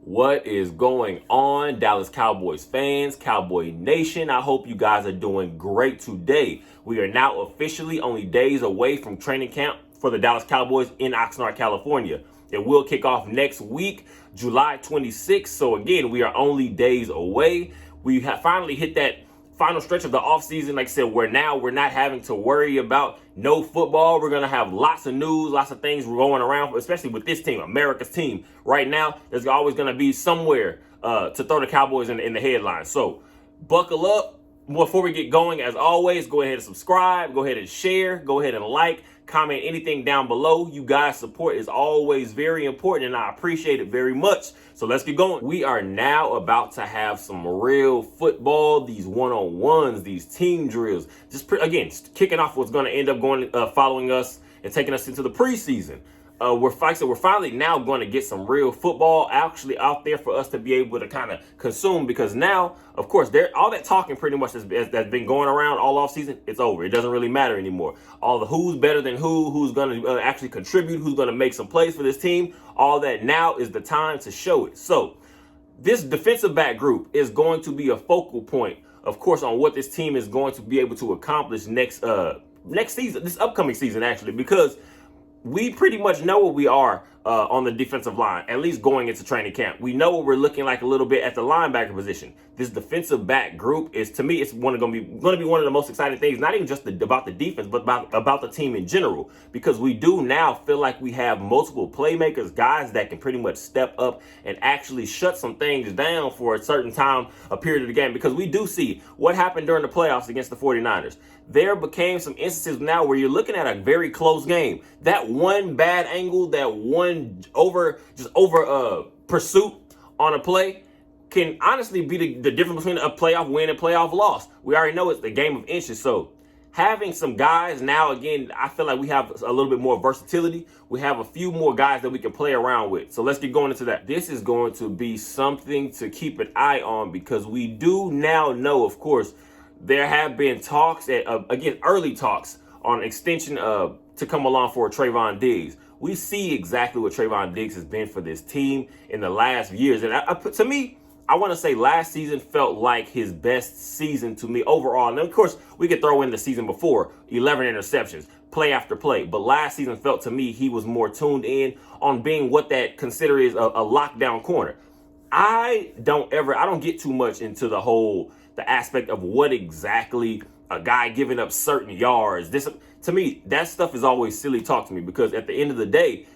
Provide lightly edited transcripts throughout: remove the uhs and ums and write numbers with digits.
What is going on, Dallas Cowboys fans, Cowboy Nation? I hope you guys are doing great today. We are now officially only days away from training camp for the Dallas Cowboys in Oxnard, California. It will kick off next week, July 26th. So again, we are only days away. We have finally hit that final stretch of the offseason. Like I said, we're not having to worry about no football. We're going to have lots of news, lots of things going around, especially with this team, America's team. Right now, there's always going to be somewhere to throw the Cowboys in the headlines. So buckle up. Before we get going, as always, go ahead and subscribe, go ahead and share, go ahead and like, comment anything down below. You guys' support is always very important, and I appreciate it very much. So let's get going. We are now about to have some real football, these one-on-ones, these team drills. Again, kicking off what's going to end up following us and taking us into the preseason. We're finally now going to get some real football actually out there for us to be able to kind of consume, because now, of course, all that talking pretty much that's been going around all off season, it's over. It doesn't really matter anymore. All the who's better than who's going to actually contribute, who's going to make some plays for this team, all that now is the time to show it. So this defensive back group is going to be a focal point, of course, on what this team is going to be able to accomplish next season, this upcoming season, actually, because we pretty much know what we are on the defensive line, at least going into training camp. We know what we're looking like a little bit at the linebacker position. This defensive back group is, to me, it's going to be one of the most exciting things, not even just about the defense, but about the team in general, because we do now feel like we have multiple playmakers, guys that can pretty much step up and actually shut some things down for a certain time, a period of the game, because we do see what happened during the playoffs against the 49ers. There became some instances now where you're looking at a very close game. That one bad angle, that one over pursuit on a play can honestly be the difference between a playoff win and playoff loss. We already know it's the game of inches. So having some guys now, again, I feel like we have a little bit more versatility. We have a few more guys that we can play around with. So let's get going into that. This is going to be something to keep an eye on, because we do now know, of course, there have been talks, early talks on extension to come along for Trayvon Diggs. We see exactly what Trayvon Diggs has been for this team in the last years. And to me, I want to say last season felt like his best season to me overall. And of course, we could throw in the season before, 11 interceptions, play after play. But last season felt to me he was more tuned in on being what that consider is a lockdown corner. I don't get too much into the aspect of what exactly a guy giving up certain yards. To me, that stuff is always silly talk to me, because at the end of the day,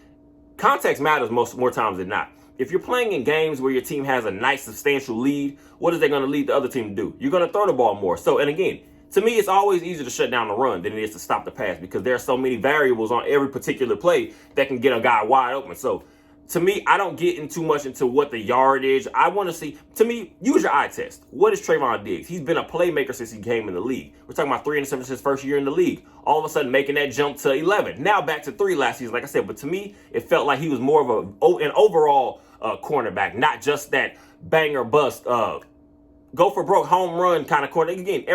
context matters more times than not. If you're playing in games where your team has a nice substantial lead, what is they going to lead the other team to do? You're going to throw the ball more. So, and again, to me, it's always easier to shut down the run than it is to stop the pass, because there are so many variables on every particular play that can get a guy wide open. So to me, I don't get too much into what the yardage. I want to see, to me, use your eye test. What is Trayvon Diggs? He's been a playmaker since he came in the league. We're talking about 3 interceptions his first year in the league. All of a sudden making that jump to 11. Now back to 3 last season, like I said. But to me, it felt like he was more of an overall cornerback, not just that bang or bust, go for broke home run kind of corner. Again,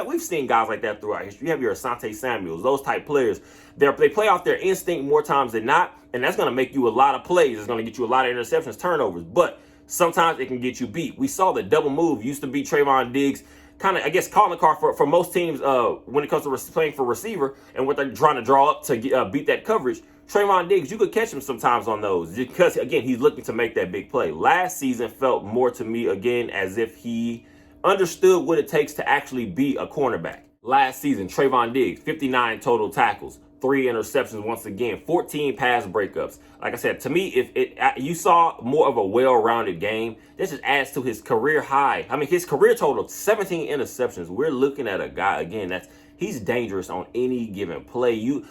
we've seen guys like that throughout history. You have your Asante Samuels, those type players. They play off their instinct more times than not, and that's going to make you a lot of plays. It's going to get you a lot of interceptions, turnovers, but sometimes it can get you beat. We saw the double move used to be Trayvon Diggs, kind of, I guess, calling the card for most teams when it comes to playing for receiver and what they're trying to draw up to beat that coverage. Trayvon Diggs, you could catch him sometimes on those because, again, he's looking to make that big play. Last season felt more to me, again, as if he understood what it takes to actually be a cornerback. Last season, Trayvon Diggs, 59 total tackles, 3 interceptions once again, 14 pass breakups. Like I said, to me, if you saw more of a well-rounded game, this just adds to his career high. I mean, his career total, 17 interceptions. We're looking at a guy, again, he's dangerous on any given play. You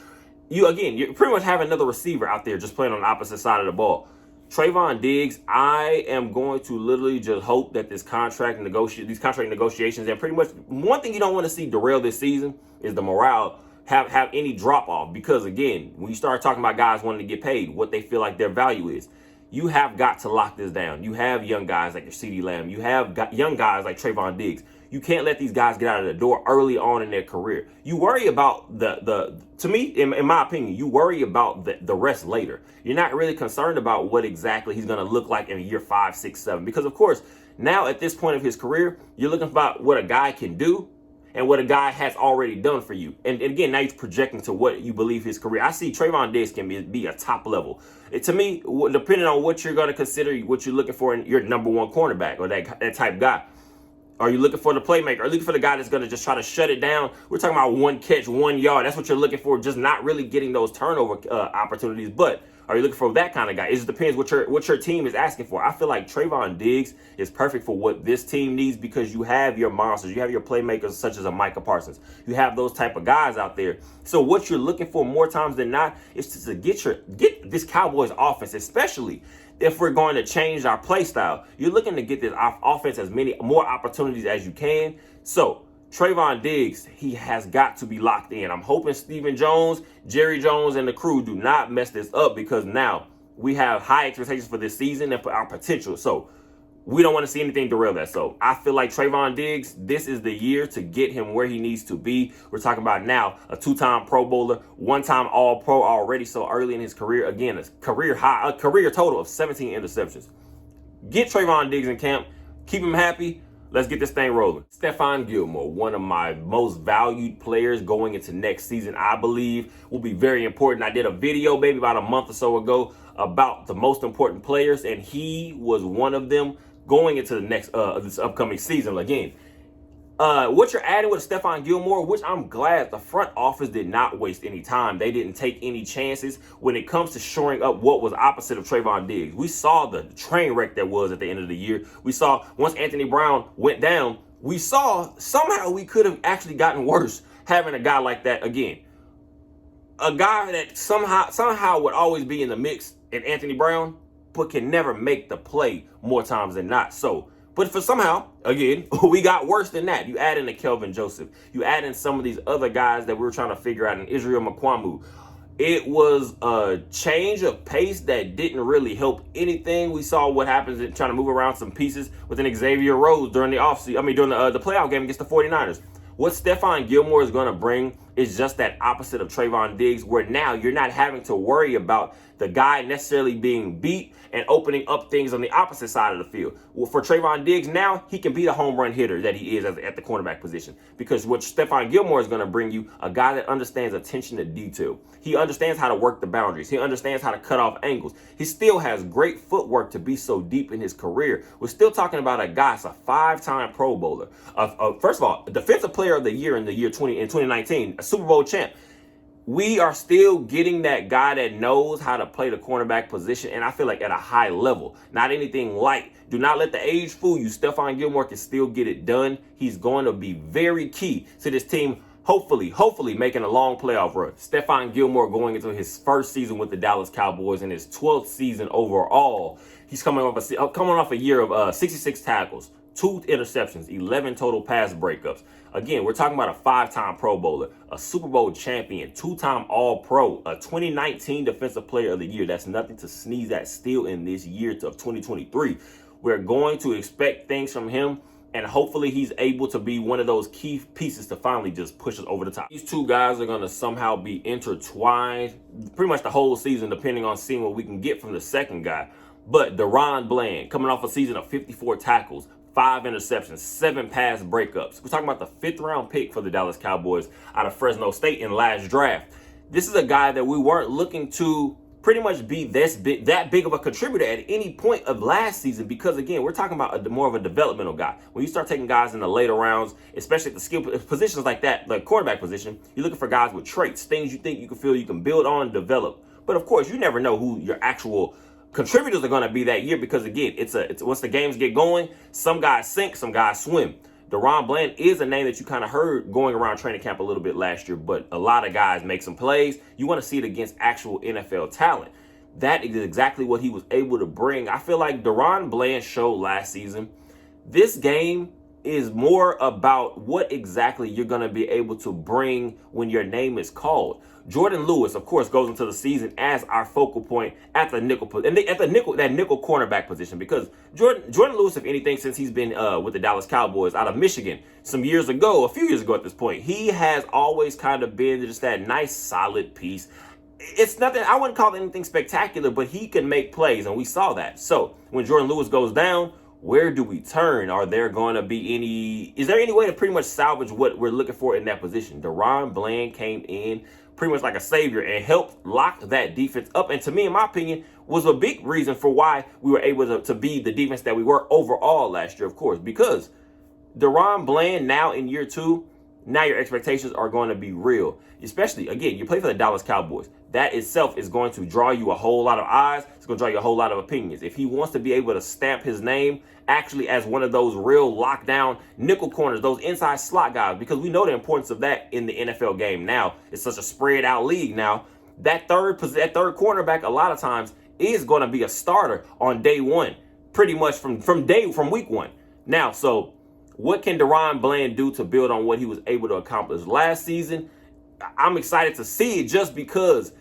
pretty much have another receiver out there just playing on the opposite side of the ball. Trayvon Diggs, I am going to literally just hope that these contract negotiations, and pretty much one thing you don't want to see derail this season is the morale, have any drop off, because again, when you start talking about guys wanting to get paid, what they feel like their value is, you have got to lock this down. You have young guys like your CeeDee Lamb. You have got young guys like Trayvon Diggs. You can't let these guys get out of the door early on in their career. You worry about to me, in my opinion, you worry about the rest later. You're not really concerned about what exactly he's going to look like in year 5, 6, 7. Because, of course, now at this point of his career, you're looking about what a guy can do and what a guy has already done for you. And again, now he's projecting to what you believe his career. I see Trayvon Diggs can be a top level. To me, depending on what you're going to consider, what you're looking for in your number one cornerback or that type guy. Are you looking for the playmaker? Are you looking for the guy that's going to just try to shut it down? We're talking about 1 catch, 1 yard. That's what you're looking for, just not really getting those turnover opportunities. But are you looking for that kind of guy? It just depends what your team is asking for. I feel like Trayvon Diggs is perfect for what this team needs because you have your monsters. You have your playmakers such as a Micah Parsons. You have those type of guys out there. So what you're looking for more times than not is to get this Cowboys offense, especially if we're going to change our play style. You're looking to get this offense as many more opportunities as you can. So Trayvon Diggs, he has got to be locked in. I'm hoping Stephen Jones, Jerry Jones, and the crew do not mess this up because now we have high expectations for this season and for our potential. So we don't want to see anything derail that. So I feel like Trayvon Diggs, this is the year to get him where he needs to be. We're talking about now a 2-time Pro Bowler, 1-time All-Pro already so early in his career. Again, a career total of 17 interceptions. Get Trayvon Diggs in camp. Keep him happy. Let's get this thing rolling. Stephon Gilmore, one of my most valued players going into next season, I believe will be very important. I did a video maybe about a month or so ago about the most important players, and he was one of them going into the next this upcoming season. Again, what you're adding with Stephon Gilmore, which I'm glad the front office did not waste any time. They didn't take any chances when it comes to shoring up what was opposite of Trayvon Diggs. We saw the train wreck that was at the end of the year. We saw once Anthony Brown went down, we saw somehow we could have actually gotten worse having a guy like that again. A guy that somehow would always be in the mix in Anthony Brown, but can never make the play more times than not. So, but for somehow, again, we got worse than that. You add in a Kelvin Joseph. You add in some of these other guys that we were trying to figure out in Israel Mukuamu. It was a change of pace that didn't really help anything. We saw what happens in trying to move around some pieces with an Xavier Rhodes during the offseason. During the playoff game against the 49ers. What Stephon Gilmore is going to bring is just that opposite of Trayvon Diggs, where now you're not having to worry about the guy necessarily being beat and opening up things on the opposite side of the field. Well, for Trayvon Diggs now, he can be the home run hitter that he is at the cornerback position. Because what Stephon Gilmore is going to bring you, a guy that understands attention to detail. He understands how to work the boundaries. He understands how to cut off angles. He still has great footwork to be so deep in his career. We're still talking about a guy, a 5-time Pro Bowler. First of all, Defensive Player of the Year in 2019, a Super Bowl champ. We are still getting that guy that knows how to play the cornerback position, and I feel like at a high level, not anything light. Do not let the age fool you. Stephon Gilmore can still get it done. He's going to be very key to this team, hopefully making a long playoff run. Stephon Gilmore going into his first season with the Dallas Cowboys and his 12th season overall. He's coming off a year of 66 tackles, 2 interceptions, 11 total pass breakups. Again, we're talking about a 5-time Pro Bowler, a Super Bowl champion, 2-time All-Pro, a 2019 Defensive Player of the Year. That's nothing to sneeze at still in this year of 2023. We're going to expect things from him, and hopefully he's able to be one of those key pieces to finally just push us over the top. These two guys are going to somehow be intertwined pretty much the whole season, depending on seeing what we can get from the second guy. But DaRon Bland, coming off a season of 54 tackles, 5 interceptions, 7 pass breakups. We're talking about the 5th-round pick for the Dallas Cowboys out of Fresno State in last draft. This is a guy that we weren't looking to pretty much be that big of a contributor at any point of last season because, again, we're talking about more of a developmental guy. When you start taking guys in the later rounds, especially at the skill positions like that, the quarterback position, you're looking for guys with traits, things you think you can feel you can build on and develop. But, of course, you never know who your actual contributors are going to be that year because, again, it's once the games get going, some guys sink, some guys swim. DaRon Bland is a name that you kind of heard going around training camp a little bit last year, but a lot of guys make some plays. You want to see it against actual NFL talent. That is exactly what he was able to bring. I feel like DaRon Bland showed last season. This game is more about what exactly you're going to be able to bring when your name is called. Jordan Lewis, of course, goes into the season as our focal point at the nickel that nickel cornerback position, because Jordan Lewis, if anything, since he's been with the Dallas Cowboys out of Michigan a few years ago at this point, he has always kind of been just that nice, solid piece. It's nothing, I wouldn't call it anything spectacular, but he can make plays, and we saw that. So when Jordan Lewis goes down, where do we turn? Is there any way to pretty much salvage what we're looking for in that position? DaRon Bland came in pretty much like a savior and helped lock that defense up. And to me, in my opinion, was a big reason for why we were able to be the defense that we were overall last year, of course, because DaRon Bland now in year 2, now your expectations are going to be real. Especially, again, you play for the Dallas Cowboys. That itself is going to draw you a whole lot of eyes. It's going to draw you a whole lot of opinions. If he wants to be able to stamp his name actually as one of those real lockdown nickel corners, those inside slot guys, because we know the importance of that in the NFL game now. It's such a spread out league now. That third cornerback a lot of times is going to be a starter on day one, pretty much from week 1. Now, so what can DaRon Bland do to build on what he was able to accomplish last season? I'm excited to see it just because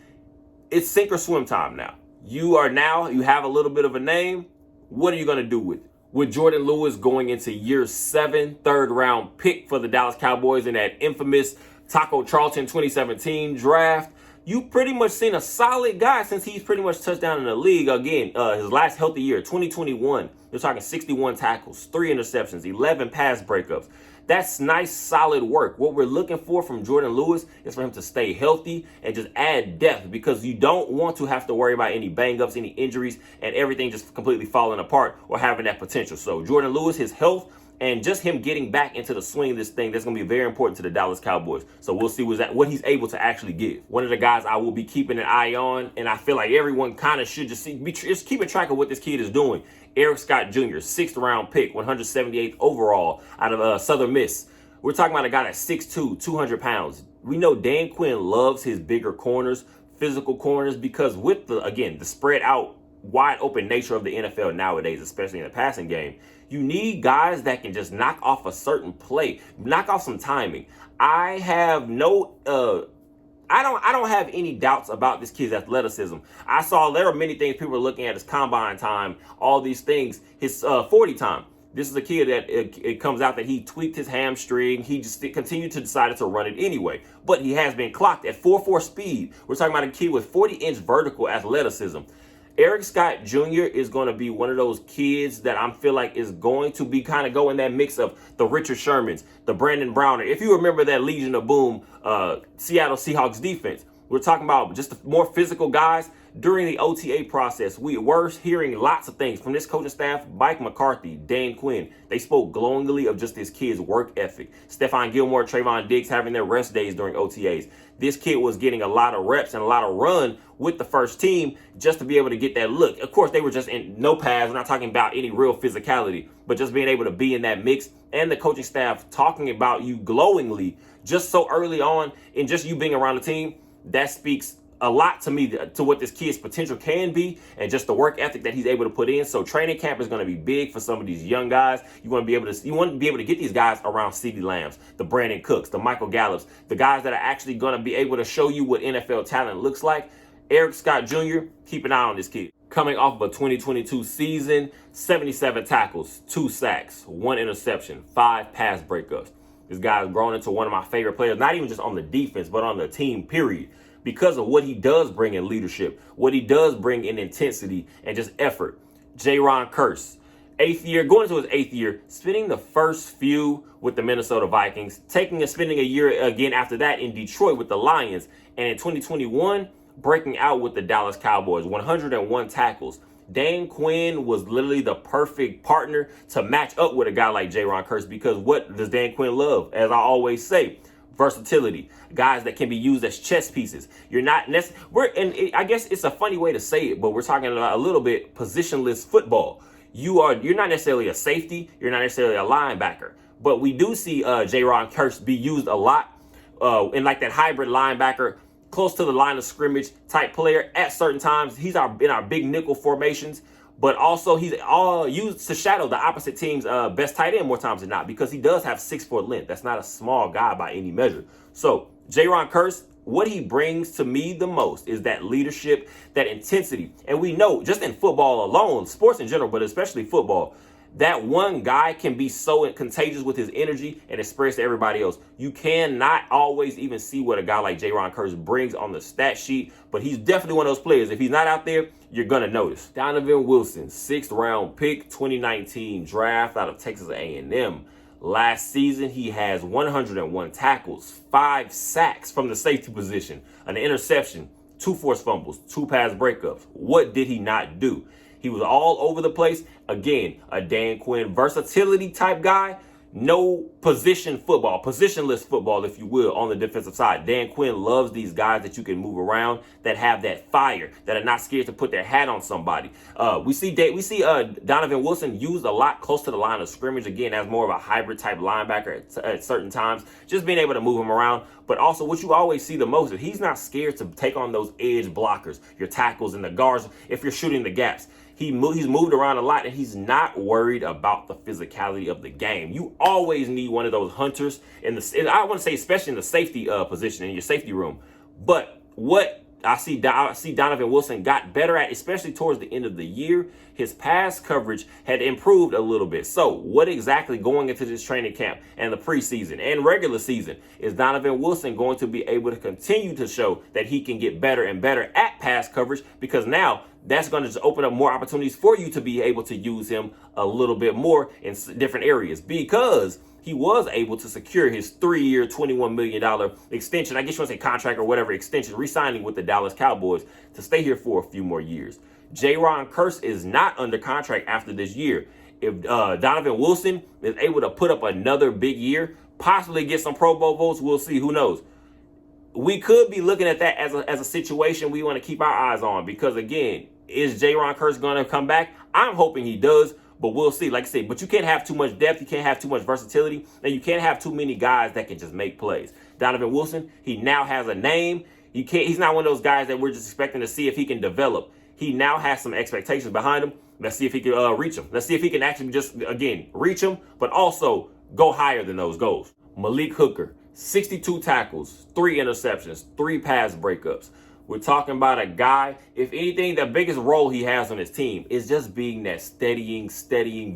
it's sink or swim time now. You have a little bit of a name. What are you going to do with it? With Jordan Lewis going into year 7, 3rd round pick for the Dallas Cowboys in that infamous Taco Charlton 2017 draft, you pretty much seen a solid guy since he's pretty much touched down in the league. Again, his last healthy year, 2021, you're talking 61 tackles, 3 interceptions, 11 pass breakups. That's nice, solid work. What we're looking for from Jordan Lewis is for him to stay healthy and just add depth, because you don't want to have to worry about any bang-ups, any injuries, and everything just completely falling apart or having that potential. So Jordan Lewis, his health, and just him getting back into the swing of this thing, that's going to be very important to the Dallas Cowboys. So we'll see what he's able to actually give. One of the guys I will be keeping an eye on, and I feel like everyone kind of should just keeping track of what this kid is doing. Eric Scott Jr., 6th round pick, 178th overall out of Southern Miss. We're talking about a guy that's 6'2", 200 pounds. We know Dan Quinn loves his bigger corners, physical corners, because with the spread out, wide open nature of the NFL nowadays, especially in the passing game, you need guys that can just knock off a certain play, knock off some timing. I don't have any doubts about this kid's athleticism. I saw there are many things people were looking at: his combine time, all these things, his 40 time. This is a kid that it comes out that he tweaked his hamstring. He just continued to decide to run it anyway. But he has been clocked at 4.4 speed. We're talking about a kid with 40-inch vertical athleticism. Eric Scott Jr. is going to be one of those kids that I feel like is going to be kind of go in that mix of the Richard Shermans, the Brandon Browner. If you remember that Legion of Boom Seattle Seahawks defense, we're talking about just more physical guys. During the OTA process, we were hearing lots of things from this coaching staff. Mike McCarthy, Dan Quinn, they spoke glowingly of just this kid's work ethic. Stephon Gilmore, Trayvon Diggs having their rest days during OTAs. This kid was getting a lot of reps and a lot of run with the first team just to be able to get that look. Of course, they were just in no pads. We're not talking about any real physicality, but just being able to be in that mix, and the coaching staff talking about you glowingly just so early on, and just you being around the team, that speaks a lot to me to what this kid's potential can be, and just the work ethic that he's able to put in. So training camp is going to be big for some of these young guys. You want to be able to get these guys around CeeDee Lambs, the Brandon Cooks, the Michael Gallups, the guys that are actually going to be able to show you what NFL talent looks like. Eric Scott Jr., keep an eye on this kid. Coming off of a 2022 season, 77 tackles, 2 sacks, 1 interception, 5 pass breakups. This guy's grown into one of my favorite players, not even just on the defense, but on the team, period, because of what he does bring in leadership, what he does bring in intensity and just effort. Jayron Kearse, 8th year, going into his 8th year, spending the first few with the Minnesota Vikings, spending a year again after that in Detroit with the Lions, and in 2021, breaking out with the Dallas Cowboys, 101 tackles. Dan Quinn was literally the perfect partner to match up with a guy like Jayron Kearse, because what does Dan Quinn love? As I always say, versatility, guys that can be used as chess pieces. You're not necessarily, I guess it's a funny way to say it, but we're talking about a little bit positionless football. You're not necessarily a safety, you're not necessarily a linebacker, but we do see Jayron Kearse be used a lot in like that hybrid linebacker, close to the line of scrimmage type player at certain times. He's in our big nickel formations, but also he's all used to shadow the opposite team's best tight end more times than not, because he does have 6'4" length. That's not a small guy by any measure. So Jaron Kearse, what he brings to me the most is that leadership, that intensity. And we know just in football alone, sports in general, but especially football, that one guy can be so contagious with his energy and it spreads to everybody else. You cannot always even see what a guy like Jaron Kearse brings on the stat sheet, but he's definitely one of those players. If he's not out there, you're going to notice. Donovan Wilson, 6th round pick, 2019 draft out of Texas A&M. Last season, he has 101 tackles, 5 sacks from the safety position, an interception, 2 forced fumbles, 2 pass breakups. What did he not do? He was all over the place. Again, a Dan Quinn versatility type guy. No position football, positionless football, if you will, on the defensive side. Dan Quinn loves these guys that you can move around, that have that fire, that are not scared to put their hat on somebody. We see Donovan Wilson used a lot close to the line of scrimmage, again, as more of a hybrid type linebacker at certain times, just being able to move him around. But also what you always see the most is he's not scared to take on those edge blockers, your tackles and the guards, if you're shooting the gaps. He's moved around a lot, and he's not worried about the physicality of the game. You always need one of those hunters I want to say, especially in the safety position, in your safety room. But what I see Donovan Wilson got better at, especially towards the end of the year, his pass coverage had improved a little bit. So what exactly going into this training camp and the preseason and regular season is Donovan Wilson going to be able to continue to show that he can get better and better at pass coverage? Because now that's going to just open up more opportunities for you to be able to use him a little bit more in different areas, because he was able to secure his 3-year, $21 million extension. I guess you want to say contract or whatever extension, re-signing with the Dallas Cowboys to stay here for a few more years. Jaron Kearse is not under contract after this year. If Donovan Wilson is able to put up another big year, possibly get some Pro Bowl votes, we'll see. Who knows? We could be looking at that as a situation we want to keep our eyes on, because, again, is Jaron Kearse going to come back? I'm hoping he does, but we'll see. Like I said, but you can't have too much depth. You can't have too much versatility, and you can't have too many guys that can just make plays. Donovan Wilson, he now has a name. He's not one of those guys that we're just expecting to see if he can develop. He now has some expectations behind him. Let's see if he can reach them. Let's see if he can actually just, again, reach them, but also go higher than those goals. Malik Hooker, 62 tackles, 3 interceptions, 3 pass breakups. We're talking about a guy, if anything, the biggest role he has on his team is just being that steadying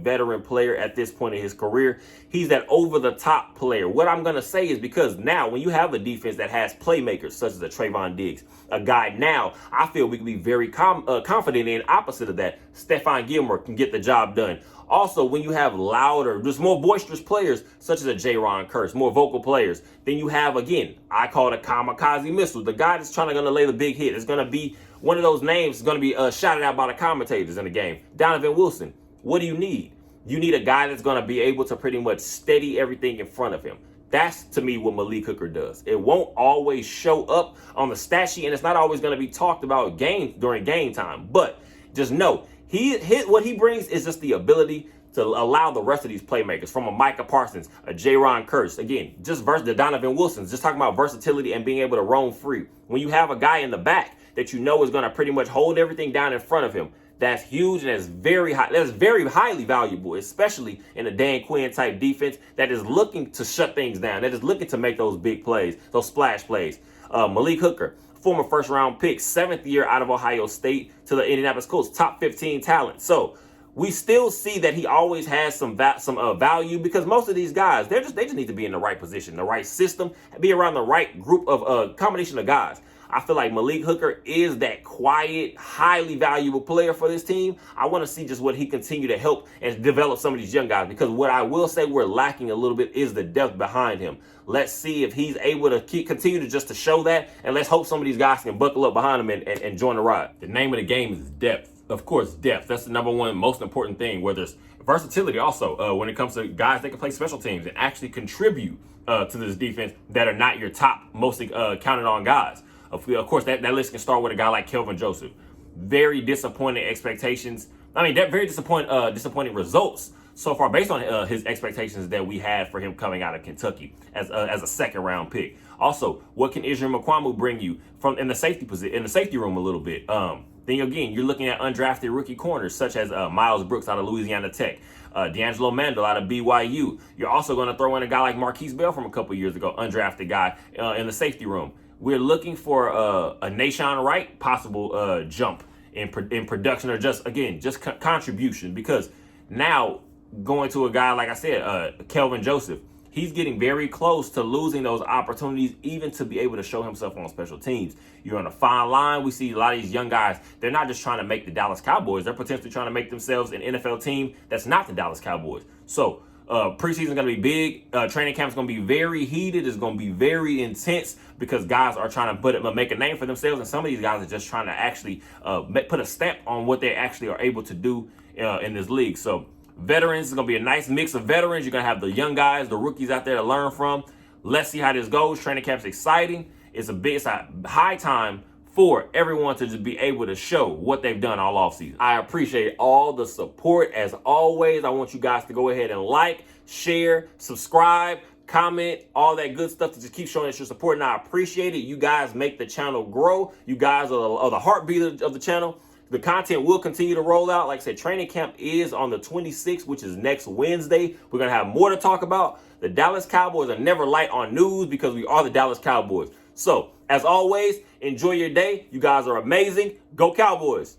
veteran player at this point in his career. He's that over-the-top player. What I'm going to say is, because now when you have a defense that has playmakers such as a Trayvon Diggs, a guy now I feel we can be very confident in, opposite of that, Stephon Gilmore can get the job done. Also, when you have louder, just more boisterous players, such as a Jaron Kearse, more vocal players, then you have, again, I call it a kamikaze missile. The guy that's trying to lay the big hit is going to be one of those names that's going to be shouted out by the commentators in the game. Donovan Wilson, what do you need? You need a guy that's going to be able to pretty much steady everything in front of him. That's, to me, what Malik Hooker does. It won't always show up on the stat sheet, and it's not always going to be talked about during game time. But just know, what he brings is just the ability to allow the rest of these playmakers, from a Micah Parsons, a Jaron Kearse, again, just the Donovan Wilsons, just talking about versatility and being able to roam free. When you have a guy in the back that you know is going to pretty much hold everything down in front of him, that's huge, and that's very highly valuable, especially in a Dan Quinn type defense that is looking to shut things down, that is looking to make those big plays, those splash plays. Malik Hooker, former first-round pick, 7th year out of Ohio State to the Indianapolis Colts, top 15 talent. So we still see that he always has some value, because most of these guys, they just need to be in the right position, the right system, be around the right group of combination of guys. I feel like Malik Hooker is that quiet, highly valuable player for this team. I want to see just what he continue to help and develop some of these young guys, because what I will say we're lacking a little bit is the depth behind him. Let's see if he's able to continue to show that, and let's hope some of these guys can buckle up behind him and join the ride. The name of the game is depth. Of course, depth. That's the number one most important thing, where there's versatility also when it comes to guys that can play special teams and actually contribute to this defense that are not your top, mostly counted on guys. Of course, that list can start with a guy like Kelvin Joseph. Very disappointing expectations. I mean, very disappointing results so far based on his expectations that we had for him coming out of Kentucky as a second round pick. Also, what can Israel Mukuamu bring you from in the safety room a little bit? Then again, you're looking at undrafted rookie corners such as Miles Brooks out of Louisiana Tech, D'Angelo Mandel out of BYU. You're also going to throw in a guy like Marquise Bell from a couple years ago, undrafted guy in the safety room. We're looking for a Nahshon Wright possible jump in production, or just contribution, because now going to a guy like I said, Kelvin Joseph, he's getting very close to losing those opportunities, even to be able to show himself on special teams. You're on a fine line. We see a lot of these young guys, they're not just trying to make the Dallas Cowboys, they're potentially trying to make themselves an NFL team that's not the Dallas Cowboys. So preseason is going to be big. Training camp is going to be very heated. It's going to be very intense because guys are trying to make a name for themselves, and some of these guys are just trying to actually put a stamp on what they actually are able to do in this league. So veterans, is going to be a nice mix of veterans. You're going to have the young guys, the rookies out there to learn from. Let's see how this goes. Training camp's exciting. It's a high time for everyone to just be able to show what they've done all offseason. I appreciate all the support. As always, I want you guys to go ahead and like, share, subscribe, comment, all that good stuff to just keep showing us your support. And I appreciate it. You guys make the channel grow. You guys are the heartbeat of the channel. The content will continue to roll out. Like I said, training camp is on the 26th, which is next Wednesday. We're going to have more to talk about. The Dallas Cowboys are never light on news because we are the Dallas Cowboys. So, as always, enjoy your day. You guys are amazing. Go Cowboys.